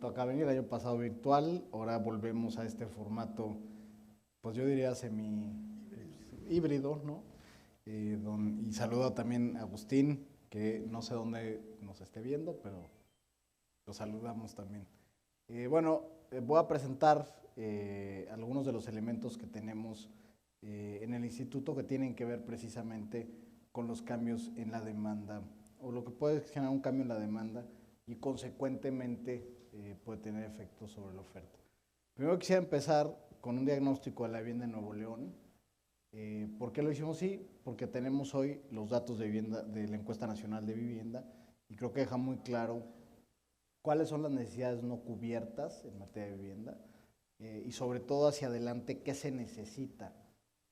toca venir, el año pasado virtual, ahora volvemos a este formato, pues yo diría semi híbrido, ¿no? Y saludo también a Agustín, que no sé dónde nos esté viendo, pero lo saludamos también. Voy a presentar algunos de los elementos que tenemos en el instituto que tienen que ver precisamente con los cambios en la demanda, o lo que puede generar un cambio en la demanda y consecuentemente puede tener efectos sobre la oferta. Primero quisiera empezar con un diagnóstico de la vivienda en Nuevo León. ¿Por qué lo hicimos así? Porque tenemos hoy los datos de vivienda de la encuesta nacional de vivienda y creo que deja muy claro cuáles son las necesidades no cubiertas en materia de vivienda y sobre todo hacia adelante qué se necesita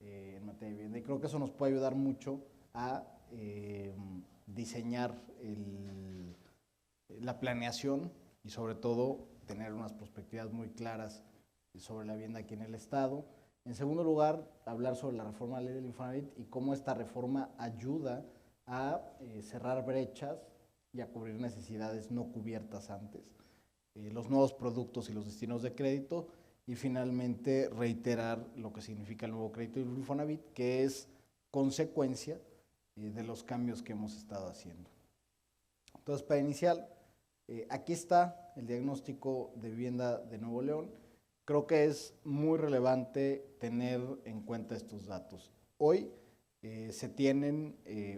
en materia de vivienda. Y creo que eso nos puede ayudar mucho a diseñar la planeación y sobre todo tener unas perspectivas muy claras sobre la vivienda aquí en el Estado. En segundo lugar, hablar sobre la reforma de la ley del Infonavit y cómo esta reforma ayuda a cerrar brechas y a cubrir necesidades no cubiertas antes, los nuevos productos y los destinos de crédito, y finalmente reiterar lo que significa el nuevo crédito del Infonavit, que es consecuencia de los cambios que hemos estado haciendo. Entonces, para iniciar, aquí está el diagnóstico de vivienda de Nuevo León. Creo que es muy relevante tener en cuenta estos datos. Hoy se tienen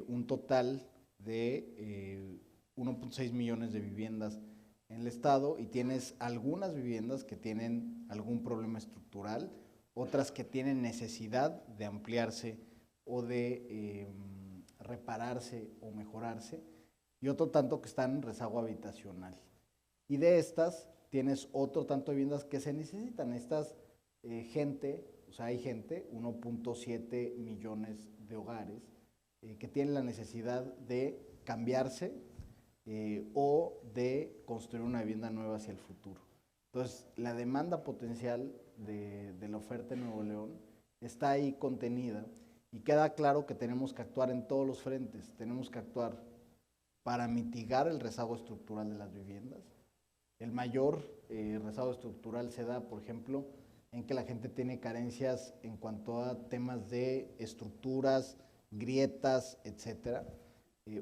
un total de 1.6 millones de viviendas en el estado y tienes algunas viviendas que tienen algún problema estructural, otras que tienen necesidad de ampliarse o de repararse o mejorarse y otro tanto que están en rezago habitacional. Y de estas tienes otro tanto de viviendas que se necesitan. Estas hay gente, 1.7 millones de hogares que tienen la necesidad de cambiarse o de construir una vivienda nueva hacia el futuro. Entonces, la demanda potencial de la oferta en Nuevo León está ahí contenida y queda claro que tenemos que actuar en todos los frentes. Tenemos que actuar para mitigar el rezago estructural de las viviendas. El mayor rezago estructural se da, por ejemplo, en que la gente tiene carencias en cuanto a temas de estructuras, grietas, etcétera.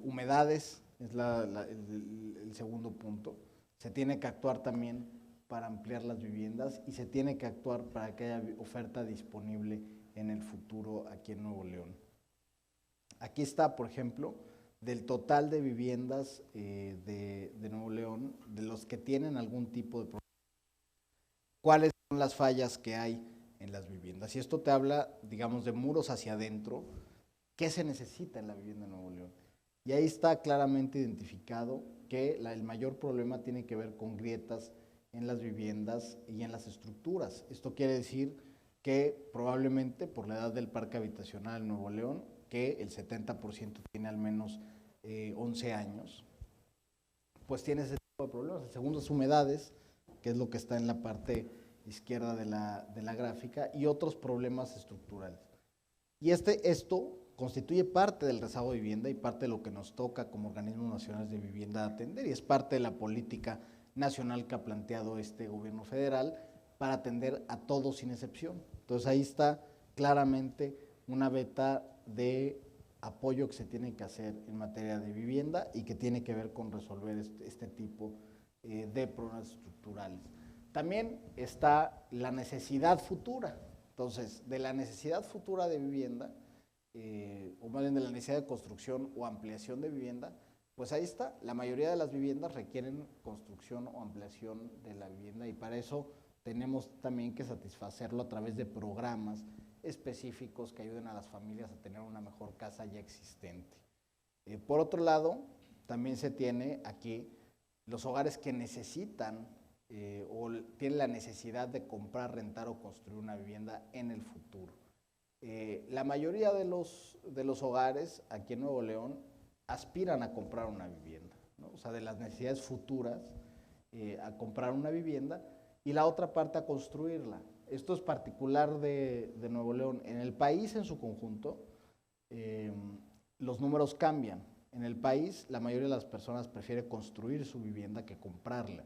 Humedades es el segundo punto. Se tiene que actuar también para ampliar las viviendas y se tiene que actuar para que haya oferta disponible en el futuro aquí en Nuevo León. Aquí está, por ejemplo, del total de viviendas de Nuevo León, de los que tienen algún tipo de problema, cuáles son las fallas que hay en las viviendas. Y esto te habla, digamos, de muros hacia adentro, qué se necesita en la vivienda de Nuevo León. Y ahí está claramente identificado que el mayor problema tiene que ver con grietas en las viviendas y en las estructuras. Esto quiere decir que probablemente por la edad del parque habitacional en Nuevo León, que el 70% tiene al menos 11 años, pues tiene ese tipo de problemas. El segundo es humedades, que es lo que está en la parte izquierda de la gráfica, y otros problemas estructurales. Y esto constituye parte del rezago de vivienda y parte de lo que nos toca como organismos nacionales de vivienda atender, y es parte de la política nacional que ha planteado este gobierno federal para atender a todos sin excepción. Entonces ahí está claramente una veta de apoyo que se tiene que hacer en materia de vivienda y que tiene que ver con resolver este tipo de problemas estructurales. También está la necesidad futura. Entonces, de la necesidad futura de vivienda, o más bien de la necesidad de construcción o ampliación de vivienda, pues ahí está. La mayoría de las viviendas requieren construcción o ampliación de la vivienda y para eso tenemos también que satisfacerlo a través de programas específicos que ayuden a las familias a tener una mejor casa ya existente. Por otro lado, también se tiene aquí los hogares que necesitan o tienen la necesidad de comprar, rentar o construir una vivienda en el futuro. La mayoría de los hogares aquí en Nuevo León aspiran a comprar una vivienda, ¿no? O sea, de las necesidades futuras a comprar una vivienda y la otra parte a construirla. Esto es particular de Nuevo León. En el país en su conjunto, los números cambian. En el país, la mayoría de las personas prefiere construir su vivienda que comprarla.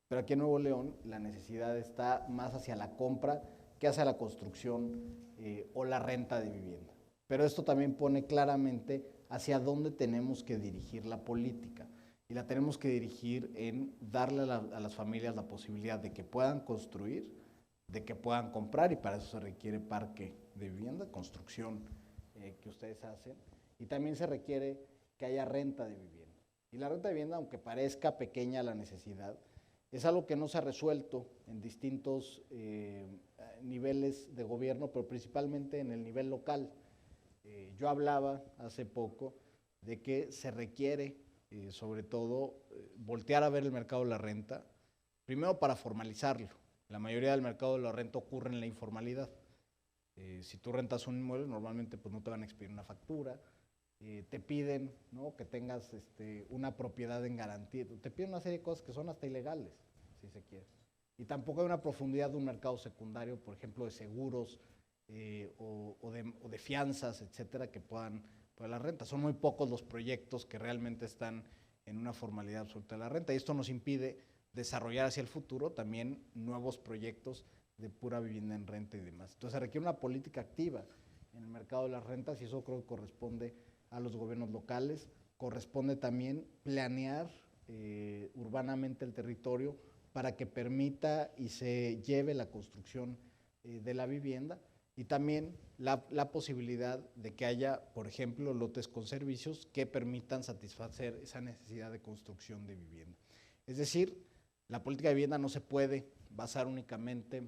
Pero aquí en Nuevo León la necesidad está más hacia la compra que hacia la construcción o la renta de vivienda. Pero esto también pone claramente hacia dónde tenemos que dirigir la política. Y la tenemos que dirigir en darle a las familias la posibilidad de que puedan construir, de que puedan comprar, y para eso se requiere parque de vivienda, construcción que ustedes hacen, y también se requiere que haya renta de vivienda. Y la renta de vivienda, aunque parezca pequeña la necesidad, es algo que no se ha resuelto en distintos niveles de gobierno, pero principalmente en el nivel local. Yo hablaba hace poco de que se requiere, sobre todo, voltear a ver el mercado de la renta, primero para formalizarlo. La mayoría del mercado de la renta ocurre en la informalidad. Si tú rentas un inmueble, normalmente pues, no te van a expedir una factura, te piden, ¿no?, que tengas una propiedad en garantía, te piden una serie de cosas que son hasta ilegales, si se quiere. Y tampoco hay una profundidad de un mercado secundario, por ejemplo, de seguros o de fianzas, etcétera, que puedan poner la renta. Son muy pocos los proyectos que realmente están en una formalidad absoluta de la renta, y esto nos impide desarrollar hacia el futuro también nuevos proyectos de pura vivienda en renta y demás. Entonces se requiere una política activa en el mercado de las rentas, y eso creo que corresponde a los gobiernos locales. Corresponde también planear urbanamente el territorio para que permita y se lleve la construcción de la vivienda, y también la posibilidad de que haya, por ejemplo, lotes con servicios que permitan satisfacer esa necesidad de construcción de vivienda. Es decir, la política de vivienda no se puede basar únicamente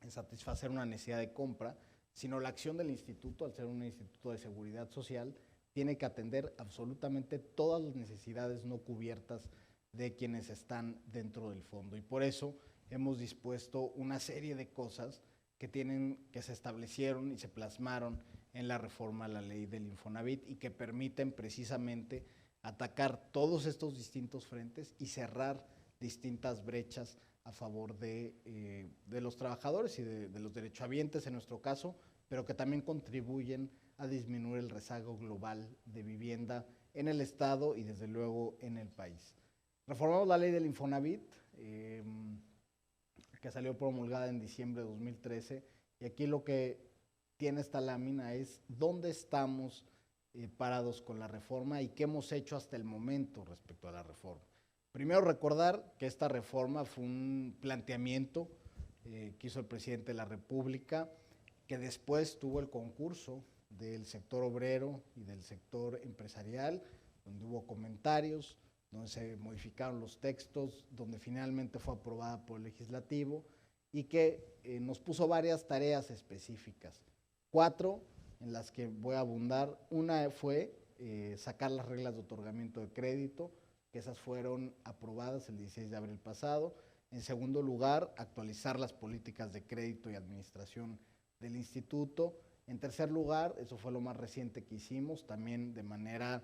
en satisfacer una necesidad de compra, sino la acción del instituto, al ser un instituto de seguridad social, tiene que atender absolutamente todas las necesidades no cubiertas de quienes están dentro del fondo. Y por eso hemos dispuesto una serie de cosas que se establecieron y se plasmaron en la reforma a la ley del Infonavit, y que permiten precisamente atacar todos estos distintos frentes y cerrar distintas brechas a favor de los trabajadores y de los derechohabientes en nuestro caso, pero que también contribuyen a disminuir el rezago global de vivienda en el Estado y desde luego en el país. Reformamos la ley del Infonavit, que salió promulgada en diciembre de 2013, y aquí lo que tiene esta lámina es dónde estamos parados con la reforma y qué hemos hecho hasta el momento respecto a la reforma. Primero, recordar que esta reforma fue un planteamiento que hizo el presidente de la República, que después tuvo el concurso del sector obrero y del sector empresarial, donde hubo comentarios, donde se modificaron los textos, donde finalmente fue aprobada por el legislativo, y que nos puso varias tareas específicas. 4 en las que voy a abundar. Una fue sacar las reglas de otorgamiento de crédito, que esas fueron aprobadas el 16 de abril pasado. En segundo lugar, actualizar las políticas de crédito y administración del instituto. En tercer lugar, eso fue lo más reciente que hicimos, también de manera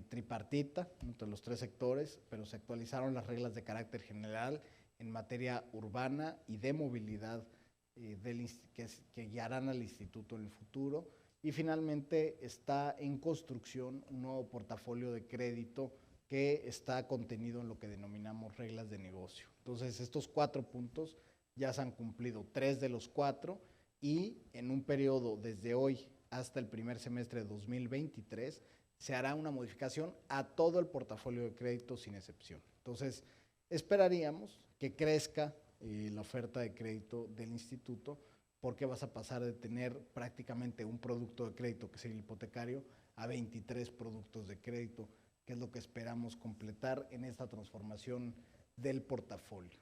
tripartita entre los 3 sectores, pero se actualizaron las reglas de carácter general en materia urbana y de movilidad que guiarán al instituto en el futuro. Y finalmente está en construcción un nuevo portafolio de crédito que está contenido en lo que denominamos reglas de negocio. Entonces, estos 4 puntos ya se han cumplido 3 de los 4, y en un periodo desde hoy hasta el primer semestre de 2023 se hará una modificación a todo el portafolio de crédito sin excepción. Entonces, esperaríamos que crezca la oferta de crédito del instituto, porque vas a pasar de tener prácticamente un producto de crédito, que es el hipotecario, a 23 productos de crédito, que es lo que esperamos completar en esta transformación del portafolio.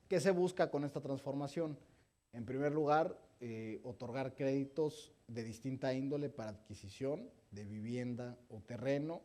¿Qué se busca con esta transformación? En primer lugar, otorgar créditos de distinta índole para adquisición de vivienda o terreno.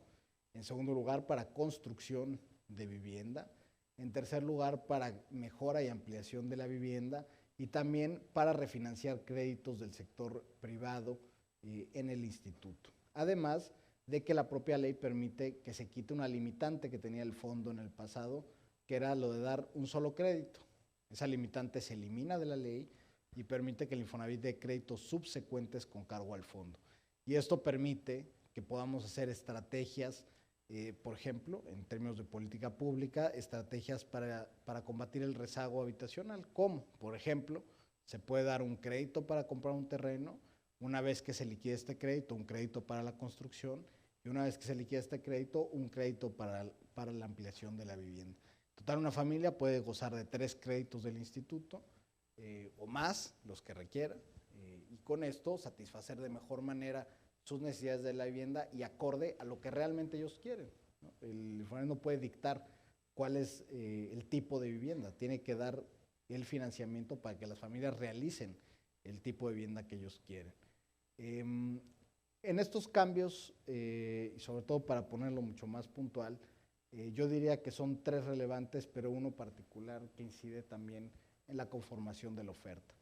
En segundo lugar, para construcción de vivienda. En tercer lugar, para mejora y ampliación de la vivienda, y también para refinanciar créditos del sector privado en el instituto. Además de que la propia ley permite que se quite una limitante que tenía el fondo en el pasado, que era lo de dar un solo crédito. Esa limitante se elimina de la ley y permite que el Infonavit dé créditos subsecuentes con cargo al fondo. Y esto permite que podamos hacer estrategias por ejemplo, en términos de política pública, estrategias para combatir el rezago habitacional, como, por ejemplo, se puede dar un crédito para comprar un terreno, una vez que se liquide este crédito, un crédito para la construcción, y una vez que se liquida este crédito, un crédito para la ampliación de la vivienda. Total, una familia puede gozar de 3 créditos del instituto o más, los que requiera, y con esto satisfacer de mejor manera sus necesidades de la vivienda y acorde a lo que realmente ellos quieren, ¿no? El Infonavit no puede dictar cuál es el tipo de vivienda, tiene que dar el financiamiento para que las familias realicen el tipo de vivienda que ellos quieren. En estos cambios, y sobre todo para ponerlo mucho más puntual, yo diría que son 3 relevantes, pero uno particular que incide también en la conformación de la oferta.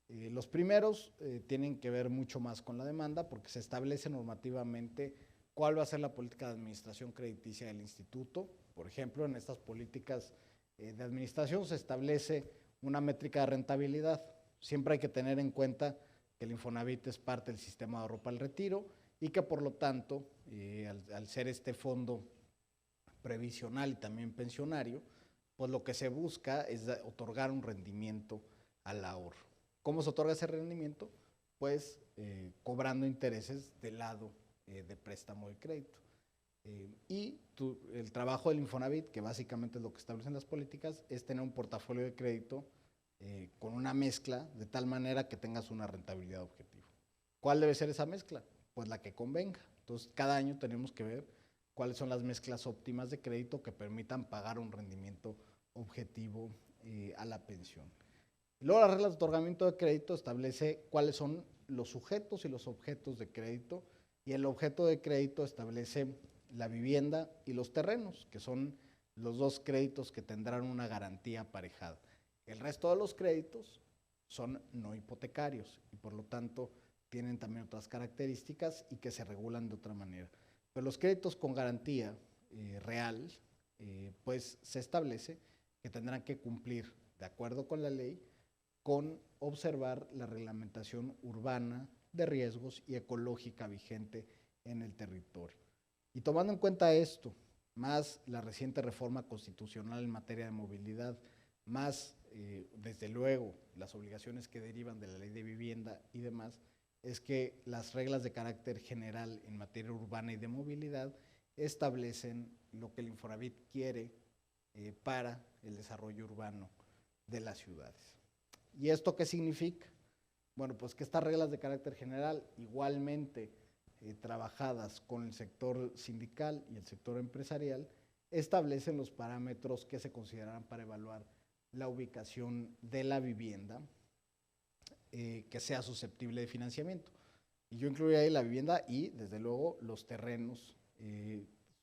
Los primeros tienen que ver mucho más con la demanda, porque se establece normativamente cuál va a ser la política de administración crediticia del instituto. Por ejemplo, en estas políticas de administración se establece una métrica de rentabilidad. Siempre hay que tener en cuenta que el Infonavit es parte del sistema de ahorro para el retiro y que por lo tanto, al ser este fondo previsional y también pensionario, pues lo que se busca es otorgar un rendimiento al ahorro. ¿Cómo se otorga ese rendimiento? Pues cobrando intereses del lado de préstamo de crédito. El trabajo del Infonavit, que básicamente es lo que establecen las políticas, es tener un portafolio de crédito con una mezcla de tal manera que tengas una rentabilidad objetiva. ¿Cuál debe ser esa mezcla? Pues la que convenga. Entonces, cada año tenemos que ver cuáles son las mezclas óptimas de crédito que permitan pagar un rendimiento objetivo a la pensión. Luego, las reglas de otorgamiento de crédito establece cuáles son los sujetos y los objetos de crédito, y el objeto de crédito establece la vivienda y los terrenos, que son los 2 créditos que tendrán una garantía aparejada. El resto de los créditos son no hipotecarios y por lo tanto tienen también otras características y que se regulan de otra manera. Pero los créditos con garantía real, pues se establece que tendrán que cumplir, de acuerdo con la ley, con observar la reglamentación urbana de riesgos y ecológica vigente en el territorio. Y tomando en cuenta esto, más la reciente reforma constitucional en materia de movilidad, más desde luego las obligaciones que derivan de la ley de vivienda y demás, es que las reglas de carácter general en materia urbana y de movilidad establecen lo que el Infonavit quiere para el desarrollo urbano de las ciudades. ¿Y esto qué significa? Bueno, pues que estas reglas de carácter general, igualmente trabajadas con el sector sindical y el sector empresarial, establecen los parámetros que se considerarán para evaluar la ubicación de la vivienda que sea susceptible de financiamiento. Y yo incluiría ahí la vivienda y, desde luego, los terrenos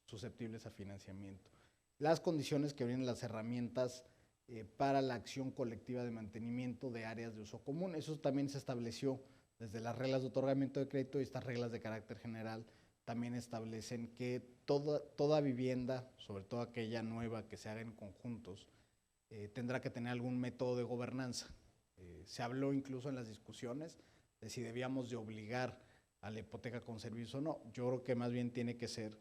susceptibles a financiamiento. Las condiciones que vienen las herramientas para la acción colectiva de mantenimiento de áreas de uso común. Eso también se estableció desde las reglas de otorgamiento de crédito, y estas reglas de carácter general también establecen que toda vivienda, sobre todo aquella nueva que se haga en conjuntos, tendrá que tener algún método de gobernanza. Se habló incluso en las discusiones de si debíamos de obligar a la hipoteca con servicio o no. Yo creo que más bien tiene que ser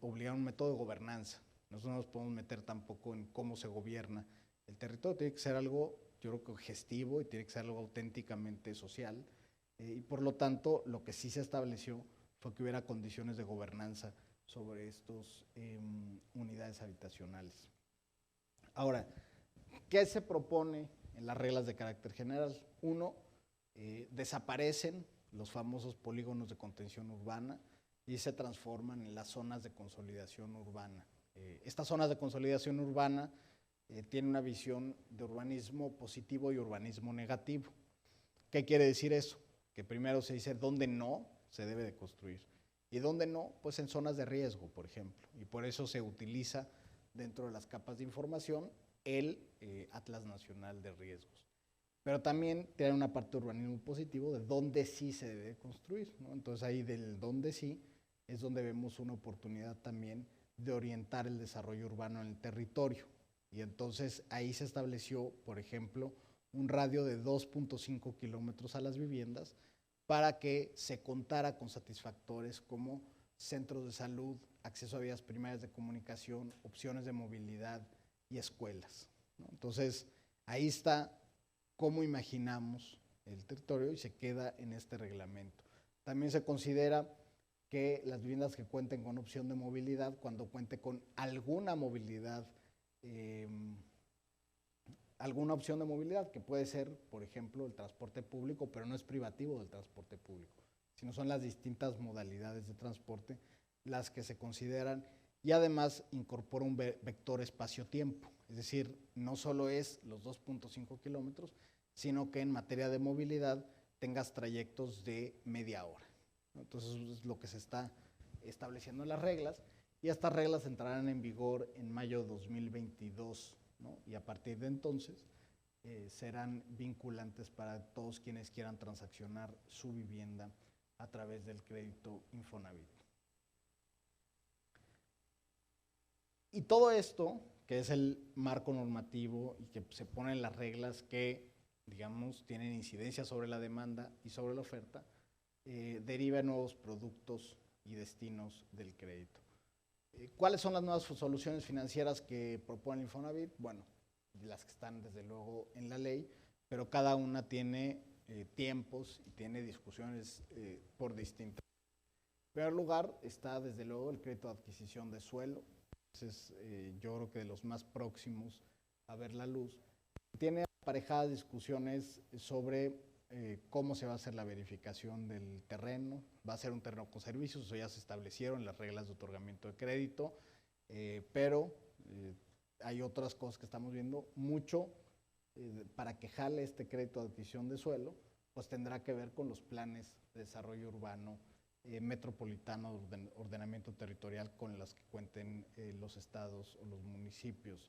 obligar un método de gobernanza. Nosotros no nos podemos meter tampoco en cómo se gobierna el territorio. Tiene que ser algo, yo creo que gestivo, y tiene que ser algo auténticamente social. Y por lo tanto, lo que sí se estableció fue que hubiera condiciones de gobernanza sobre estas unidades habitacionales. Ahora, ¿qué se propone en las reglas de carácter general? Uno, desaparecen los famosos polígonos de contención urbana y se transforman en las zonas de consolidación urbana. Estas zonas de consolidación urbana tienen una visión de urbanismo positivo y urbanismo negativo. ¿Qué quiere decir eso? Que primero se dice dónde no se debe de construir y dónde no, pues en zonas de riesgo, por ejemplo. Y por eso se utiliza dentro de las capas de información el Atlas Nacional de Riesgos. Pero también tiene una parte de urbanismo positivo de dónde sí se debe construir, ¿no? Entonces ahí del dónde sí es donde vemos una oportunidad también de orientar el desarrollo urbano en el territorio. Y entonces ahí se estableció, por ejemplo, un radio de 2.5 kilómetros a las viviendas para que se contara con satisfactores como centros de salud, acceso a vías primarias de comunicación, opciones de movilidad y escuelas, ¿no? Entonces, ahí está cómo imaginamos el territorio y se queda en este reglamento. También se considera que las viviendas que cuenten con opción de movilidad, cuando cuente con alguna movilidad, alguna opción de movilidad, que puede ser, por ejemplo, el transporte público, pero no es privativo del transporte público, sino son las distintas modalidades de transporte las que se consideran, y además incorpora un vector espacio-tiempo, es decir, no solo es los 2.5 kilómetros, sino que en materia de movilidad tengas trayectos de media hora. Entonces, eso es lo que se está estableciendo en las reglas, y estas reglas entrarán en vigor en mayo de 2022, ¿no? Y a partir de entonces serán vinculantes para todos quienes quieran transaccionar su vivienda a través del crédito Infonavit. Y todo esto, que es el marco normativo y que se ponen las reglas que, digamos, tienen incidencia sobre la demanda y sobre la oferta, deriva en nuevos productos y destinos del crédito. ¿Cuáles son las nuevas soluciones financieras que propone el Infonavit? Bueno, las que están desde luego en la ley, pero cada una tiene tiempos y tiene discusiones por distintas. En primer lugar está desde luego el crédito de adquisición de suelo. Es yo creo que de los más próximos a ver la luz. Tiene aparejadas discusiones sobre cómo se va a hacer la verificación del terreno. Va a ser un terreno con servicios, eso ya se establecieron las reglas de otorgamiento de crédito, pero hay otras cosas que estamos viendo. Mucho para que jale este crédito de adquisición de suelo, pues tendrá que ver con los planes de desarrollo urbano metropolitano de ordenamiento territorial con las que cuenten los estados o los municipios.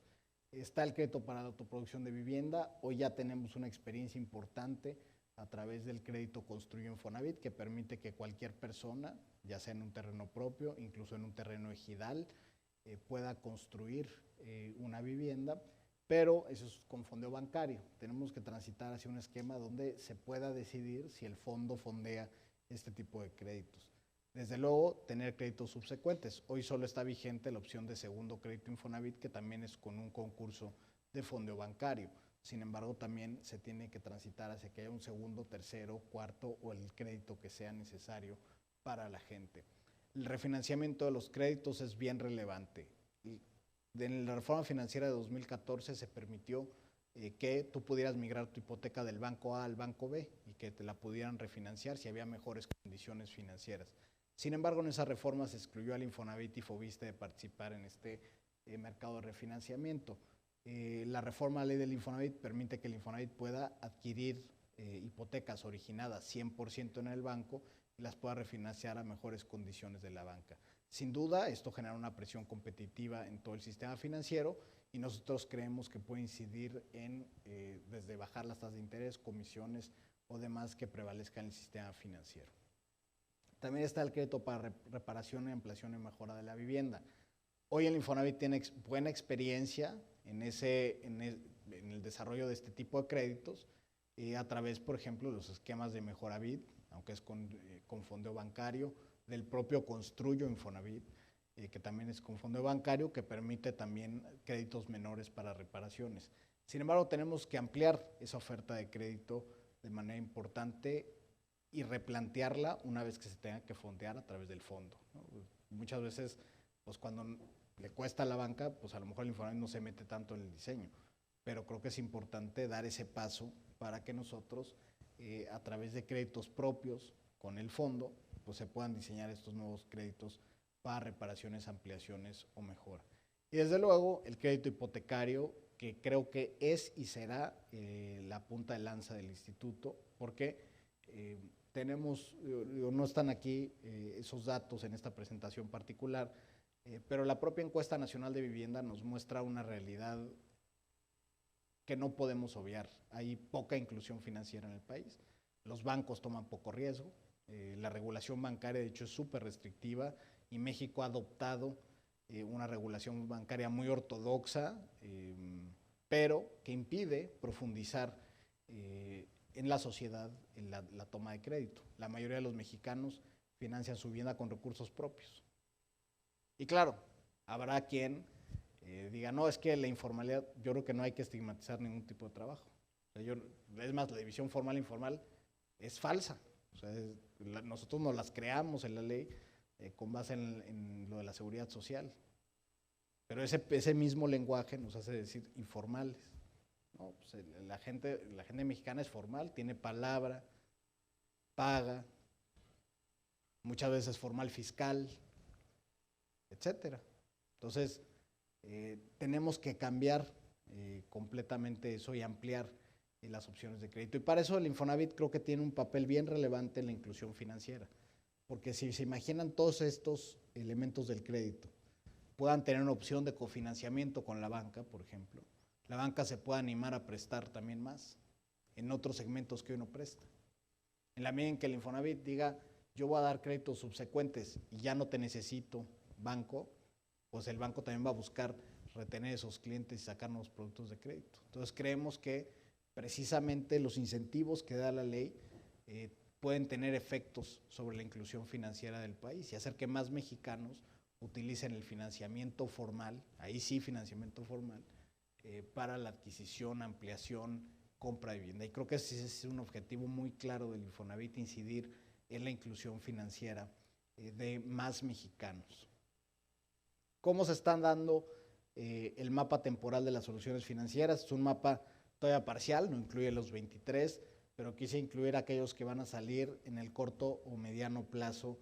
Está el crédito para la autoproducción de vivienda. Hoy ya tenemos una experiencia importante a través del crédito Construyo Infonavit, que permite que cualquier persona, ya sea en un terreno propio, incluso en un terreno ejidal, pueda construir una vivienda, pero eso es con fondeo bancario. Tenemos que transitar hacia un esquema donde se pueda decidir si el fondo fondea este tipo de créditos. Desde luego, tener créditos subsecuentes. Hoy solo está vigente la opción de segundo crédito Infonavit, que también es con un concurso de fondeo bancario. Sin embargo, también se tiene que transitar hacia que haya un segundo, tercero, cuarto o el crédito que sea necesario para la gente. El refinanciamiento de los créditos es bien relevante. En la reforma financiera de 2014 se permitió que tú pudieras migrar tu hipoteca del banco A al banco B y que te la pudieran refinanciar si había mejores condiciones financieras. Sin embargo, en esa reforma se excluyó al Infonavit y Foviste de participar en este mercado de refinanciamiento. La reforma a la ley del Infonavit permite que el Infonavit pueda adquirir hipotecas originadas 100% en el banco y las pueda refinanciar a mejores condiciones de la banca. Sin duda, esto genera una presión competitiva en todo el sistema financiero y nosotros creemos que puede incidir en desde bajar las tasas de interés, comisiones o demás que prevalezcan en el sistema financiero. También está el crédito para reparación, ampliación y mejora de la vivienda. Hoy el Infonavit tiene buena experiencia en el desarrollo de este tipo de créditos a través, por ejemplo, de los esquemas de Mejoravit, aunque es con fondeo bancario, del propio Construyo Infonavit, que también es con fondeo bancario, que permite también créditos menores para reparaciones. Sin embargo, tenemos que ampliar esa oferta de crédito de manera importante y replantearla una vez que se tenga que fondear a través del fondo, ¿no? Muchas veces, pues cuando le cuesta a la banca, pues a lo mejor el Infonavit no se mete tanto en el diseño, pero creo que es importante dar ese paso para que nosotros, a través de créditos propios con el fondo, pues se puedan diseñar estos nuevos créditos para reparaciones, ampliaciones o mejora. Y desde luego el crédito hipotecario, que creo que es y será la punta de lanza del instituto, porque tenemos, no están aquí esos datos en esta presentación particular, pero la propia encuesta nacional de vivienda nos muestra una realidad que no podemos obviar. Hay poca inclusión financiera en el país, los bancos toman poco riesgo, la regulación bancaria de hecho es súper restrictiva y México ha adoptado una regulación bancaria muy ortodoxa, pero que impide profundizar en la sociedad en la toma de crédito. La mayoría de los mexicanos financian su vivienda con recursos propios. Y claro, habrá quien diga, no, es que la informalidad, yo creo que no hay que estigmatizar ningún tipo de trabajo. O sea, es más, la división formal e informal es falsa. O sea, nosotros nos las creamos en la ley con base en lo de la seguridad social. Pero ese mismo lenguaje nos hace decir informales. ¿No? Pues la gente mexicana es formal, tiene palabra, paga, muchas veces formal fiscal, etcétera. Entonces, tenemos que cambiar completamente eso y ampliar las opciones de crédito. Y para eso el Infonavit creo que tiene un papel bien relevante en la inclusión financiera. Porque si se imaginan todos estos elementos del crédito, puedan tener una opción de cofinanciamiento con la banca, por ejemplo, la banca se puede animar a prestar también más en otros segmentos que hoy no presta. En la medida en que el Infonavit diga, yo voy a dar créditos subsecuentes y ya no te necesito banco, pues el banco también va a buscar retener esos clientes y sacar nuevos productos de crédito. Entonces creemos que precisamente los incentivos que da la ley pueden tener efectos sobre la inclusión financiera del país y hacer que más mexicanos utilicen el financiamiento formal, ahí sí financiamiento formal, para la adquisición, ampliación, compra de vivienda. Y creo que ese es un objetivo muy claro del Infonavit, incidir en la inclusión financiera de más mexicanos. ¿Cómo se están dando el mapa temporal de las soluciones financieras? Es un mapa todavía parcial, no incluye los 23, pero quise incluir aquellos que van a salir en el corto o mediano plazo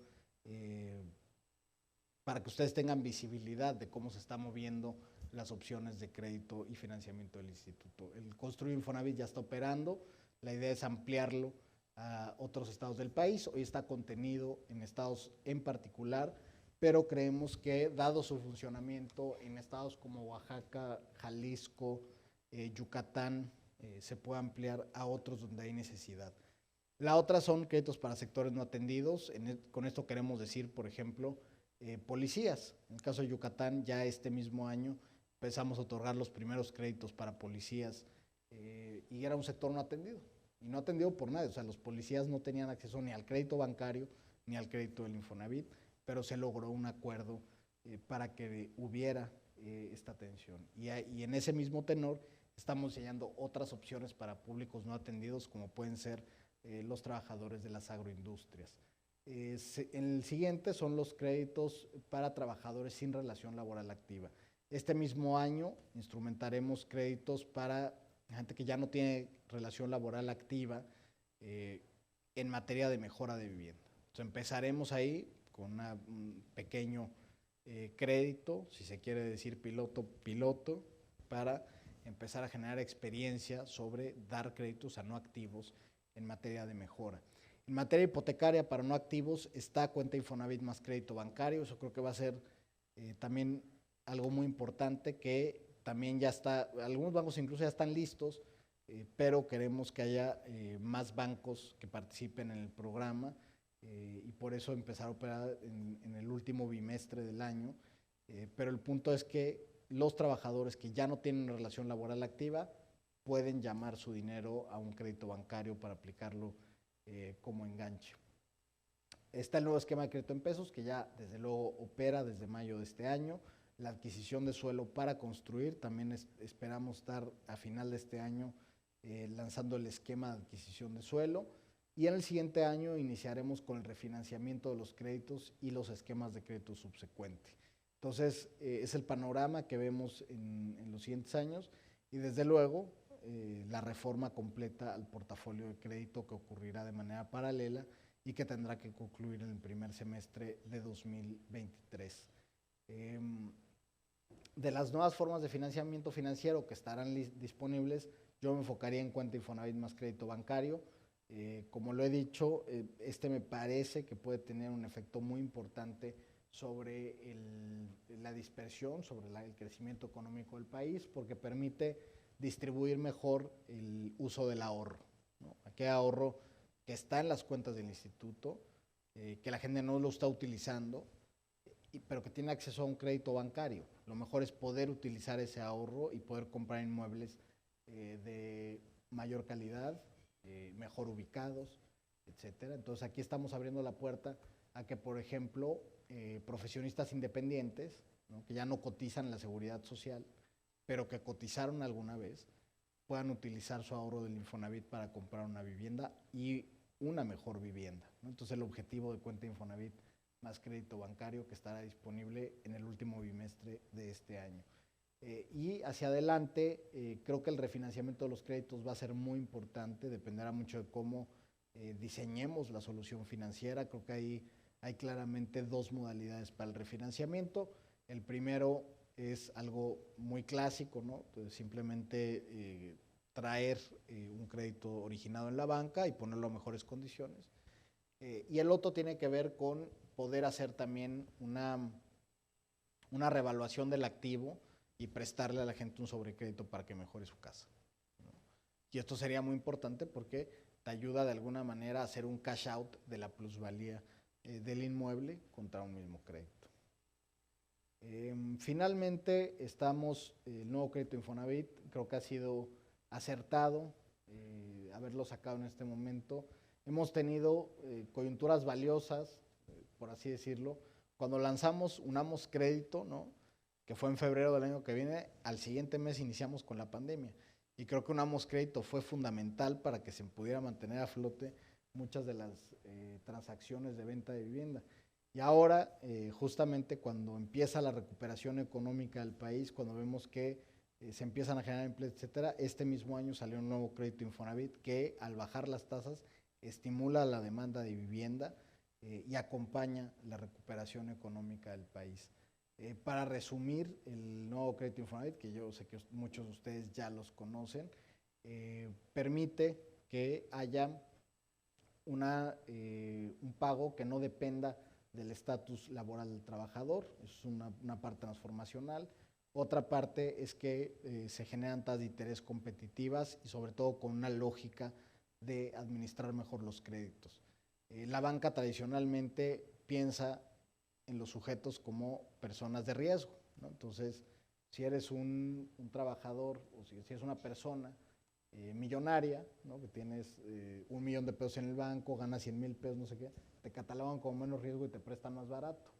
para que ustedes tengan visibilidad de cómo se están moviendo las opciones de crédito y financiamiento del instituto. El Construye Infonavit ya está operando, la idea es ampliarlo a otros estados del país, hoy está contenido en estados en particular, pero creemos que dado su funcionamiento en estados como Oaxaca, Jalisco, Yucatán, se puede ampliar a otros donde hay necesidad. La otra son créditos para sectores no atendidos, con esto queremos decir, por ejemplo, policías. En el caso de Yucatán, ya este mismo año empezamos a otorgar los primeros créditos para policías y era un sector no atendido. Y no atendido por nadie, o sea, los policías no tenían acceso ni al crédito bancario ni al crédito del Infonavit, pero se logró un acuerdo para que hubiera esta atención. Y en ese mismo tenor estamos enseñando otras opciones para públicos no atendidos, como pueden ser los trabajadores de las agroindustrias. El siguiente son los créditos para trabajadores sin relación laboral activa. Este mismo año instrumentaremos créditos para gente que ya no tiene relación laboral activa en materia de mejora de vivienda. Entonces empezaremos ahí con un pequeño crédito, si se quiere decir piloto, para empezar a generar experiencia sobre dar créditos a no activos en materia de mejora. En materia hipotecaria para no activos está cuenta Infonavit más crédito bancario, eso creo que va a ser también algo muy importante que también ya está, algunos bancos incluso ya están listos, pero queremos que haya más bancos que participen en el programa y por eso empezar a operar en el último bimestre del año, pero el punto es que los trabajadores que ya no tienen relación laboral activa pueden llamar su dinero a un crédito bancario para aplicarlo como enganche. Está el nuevo esquema de crédito en pesos que ya desde luego opera desde mayo de este año. La adquisición de suelo para construir, también esperamos estar a final de este año lanzando el esquema de adquisición de suelo y en el siguiente año iniciaremos con el refinanciamiento de los créditos y los esquemas de crédito subsecuente. Entonces es el panorama que vemos en los siguientes años y desde luego la reforma completa al portafolio de crédito que ocurrirá de manera paralela y que tendrá que concluir en el primer semestre de 2023. De las nuevas formas de financiamiento financiero que estarán disponibles, yo me enfocaría en cuenta Infonavit más crédito bancario. Como lo he dicho, este me parece que puede tener un efecto muy importante sobre la dispersión, sobre el crecimiento económico del país, porque permite distribuir mejor el uso del ahorro, ¿no? Aquel ahorro que está en las cuentas del instituto, que la gente no lo está utilizando, pero que tiene acceso a un crédito bancario. Lo mejor es poder utilizar ese ahorro y poder comprar inmuebles de mayor calidad, mejor ubicados, etcétera. Entonces aquí estamos abriendo la puerta a que, por ejemplo, profesionistas independientes, ¿no?, que ya no cotizan en la seguridad social, pero que cotizaron alguna vez, puedan utilizar su ahorro del Infonavit para comprar una vivienda y una mejor vivienda, ¿no? Entonces el objetivo de cuenta Infonavit más crédito bancario, que estará disponible en el último bimestre de este año. Y hacia adelante, creo que el refinanciamiento de los créditos va a ser muy importante, dependerá mucho de cómo diseñemos la solución financiera. Creo que ahí hay claramente dos modalidades para el refinanciamiento. El primero es algo muy clásico, ¿no? Entonces, simplemente traer un crédito originado en la banca y ponerlo a mejores condiciones. Y el otro tiene que ver con poder hacer también una revaluación del activo y prestarle a la gente un sobrecrédito para que mejore su casa, ¿no? Y esto sería muy importante porque te ayuda de alguna manera a hacer un cash out de la plusvalía del inmueble contra un mismo crédito. Finalmente, el nuevo crédito Infonavit, creo que ha sido acertado haberlo sacado en este momento. Hemos tenido coyunturas valiosas, por así decirlo. Cuando lanzamos Unamos Crédito, ¿no?, que fue en febrero del año que viene, al siguiente mes iniciamos con la pandemia. Y creo que Unamos Crédito fue fundamental para que se pudiera mantener a flote muchas de las transacciones de venta de vivienda. Y ahora, justamente cuando empieza la recuperación económica del país, cuando vemos que se empiezan a generar empleos, etcétera, este mismo año salió un nuevo crédito Infonavit que, al bajar las tasas, estimula la demanda de vivienda y acompaña la recuperación económica del país. Para resumir, el nuevo crédito Infonavit, que yo sé que muchos de ustedes ya los conocen, permite que haya un pago que no dependa del estatus laboral del trabajador. Es una parte transformacional. Otra parte es que se generan tasas de interés competitivas y sobre todo con una lógica de administrar mejor los créditos. La banca tradicionalmente piensa en los sujetos como personas de riesgo, ¿no? Entonces, si eres un trabajador o si eres una persona millonaria, ¿no?, que tienes $1 millón de pesos en el banco, ganas 100,000 pesos, no sé qué, te catalogan como menos riesgo y te prestan más barato.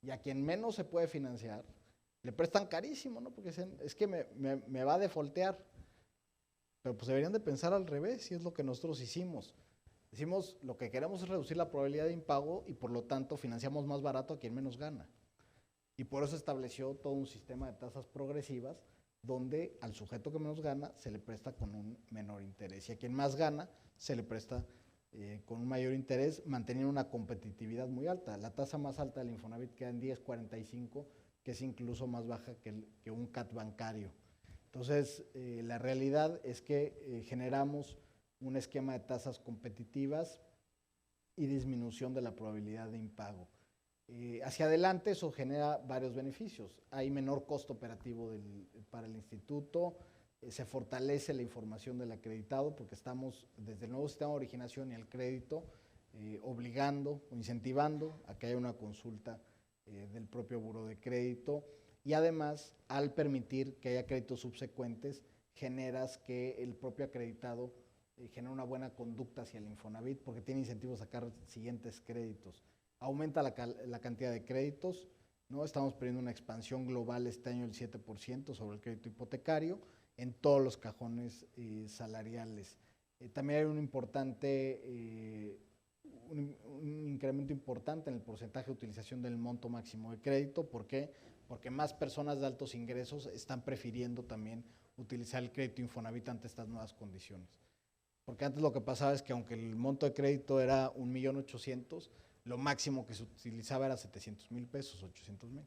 Y a quien menos se puede financiar, le prestan carísimo, ¿no? Porque dicen, es que me va a defoltear. Pero pues deberían de pensar al revés, y es lo que nosotros hicimos. Decimos, lo que queremos es reducir la probabilidad de impago y por lo tanto financiamos más barato a quien menos gana. Y por eso estableció todo un sistema de tasas progresivas donde al sujeto que menos gana se le presta con un menor interés y a quien más gana se le presta con un mayor interés, manteniendo una competitividad muy alta. La tasa más alta del Infonavit queda en 10.45, que es incluso más baja que un CAT bancario. Entonces, la realidad es que generamos un esquema de tasas competitivas y disminución de la probabilidad de impago. Hacia adelante eso genera varios beneficios. Hay menor costo operativo para el instituto, se fortalece la información del acreditado porque estamos desde el nuevo sistema de originación y el crédito obligando o incentivando a que haya una consulta del propio buró de crédito y además al permitir que haya créditos subsecuentes generas que el propio acreditado genera una buena conducta hacia el Infonavit porque tiene incentivos a sacar siguientes créditos. Aumenta la cantidad de créditos, ¿no? Estamos perdiendo una expansión global este año del 7% sobre el crédito hipotecario en todos los cajones salariales. También hay un incremento importante en el porcentaje de utilización del monto máximo de crédito. ¿Por qué? Porque más personas de altos ingresos están prefiriendo también utilizar el crédito Infonavit ante estas nuevas condiciones. Porque antes lo que pasaba es que aunque el monto de crédito era 1.800.000, lo máximo que se utilizaba era 700,000 pesos, 800,000.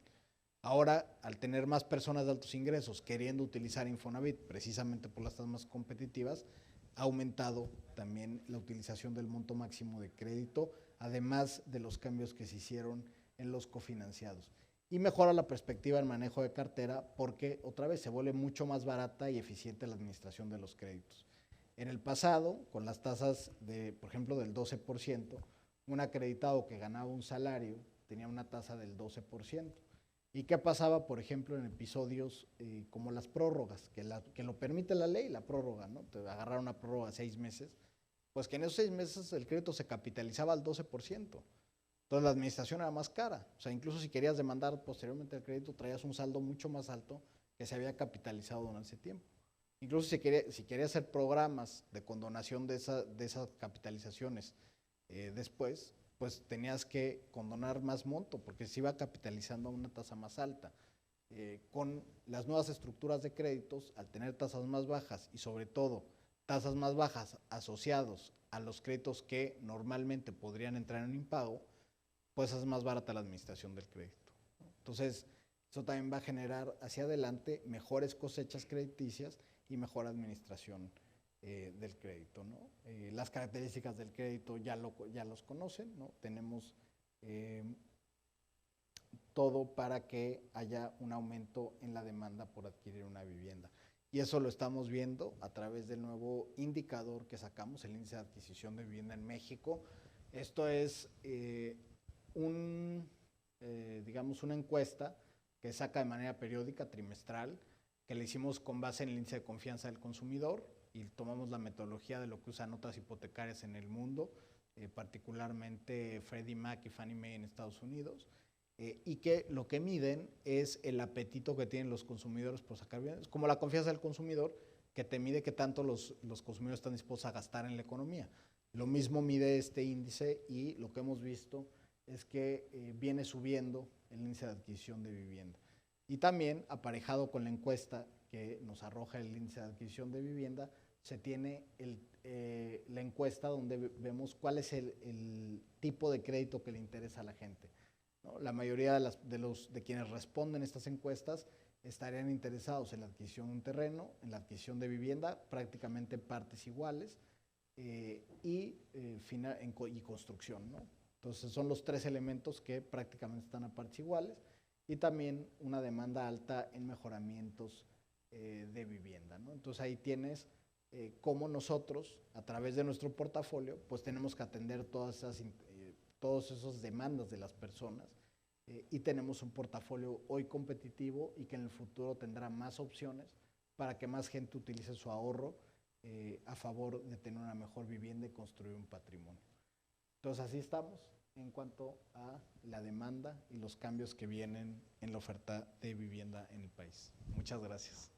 Ahora, al tener más personas de altos ingresos queriendo utilizar Infonavit, precisamente por las tasas más competitivas, ha aumentado también la utilización del monto máximo de crédito, además de los cambios que se hicieron en los cofinanciados. Y mejora la perspectiva del manejo de cartera porque otra vez se vuelve mucho más barata y eficiente la administración de los créditos. En el pasado, con las tasas por ejemplo, del 12%, un acreditado que ganaba un salario tenía una tasa del 12%. ¿Y qué pasaba, por ejemplo, en episodios como las prórrogas, que lo permite la ley, la prórroga, ¿no? Te agarrar una prórroga 6 meses, pues que en esos 6 meses el crédito se capitalizaba al 12%. Entonces la administración era más cara. O sea, incluso si querías demandar posteriormente el crédito, traías un saldo mucho más alto que se había capitalizado durante ese tiempo. Incluso si querías hacer programas de condonación de esas capitalizaciones después, pues tenías que condonar más monto porque se iba capitalizando a una tasa más alta. Con las nuevas estructuras de créditos, al tener tasas más bajas y sobre todo tasas más bajas asociados a los créditos que normalmente podrían entrar en impago, pues es más barata la administración del crédito. Entonces, eso también va a generar hacia adelante mejores cosechas crediticias y mejor administración del crédito, ¿no? Las características del crédito ya los conocen, ¿no? Tenemos todo para que haya un aumento en la demanda por adquirir una vivienda. Y eso lo estamos viendo a través del nuevo indicador que sacamos, el índice de adquisición de vivienda en México. Esto es digamos, una encuesta que saca de manera periódica, trimestral, que le hicimos con base en el índice de confianza del consumidor y tomamos la metodología de lo que usan otras hipotecarias en el mundo, particularmente Freddie Mac y Fannie Mae en Estados Unidos, y que lo que miden es el apetito que tienen los consumidores por sacar bienes, como la confianza del consumidor, que te mide qué tanto los consumidores están dispuestos a gastar en la economía. Lo mismo mide este índice y lo que hemos visto es que viene subiendo el índice de adquisición de vivienda. Y también, aparejado con la encuesta que nos arroja el índice de adquisición de vivienda, se tiene la encuesta donde vemos cuál es el tipo de crédito que le interesa a la gente, ¿no? La mayoría de quienes responden estas encuestas estarían interesados en la adquisición de un terreno, en la adquisición de vivienda, prácticamente en partes iguales, y construcción, ¿no? Entonces son los tres elementos que prácticamente están a partes iguales, y también una demanda alta en mejoramientos de vivienda, ¿no? Entonces ahí tienes cómo nosotros, a través de nuestro portafolio, pues tenemos que atender todas esas demandas de las personas, y tenemos un portafolio hoy competitivo y que en el futuro tendrá más opciones para que más gente utilice su ahorro a favor de tener una mejor vivienda y construir un patrimonio. Entonces así estamos en cuanto a la demanda y los cambios que vienen en la oferta de vivienda en el país. Muchas gracias.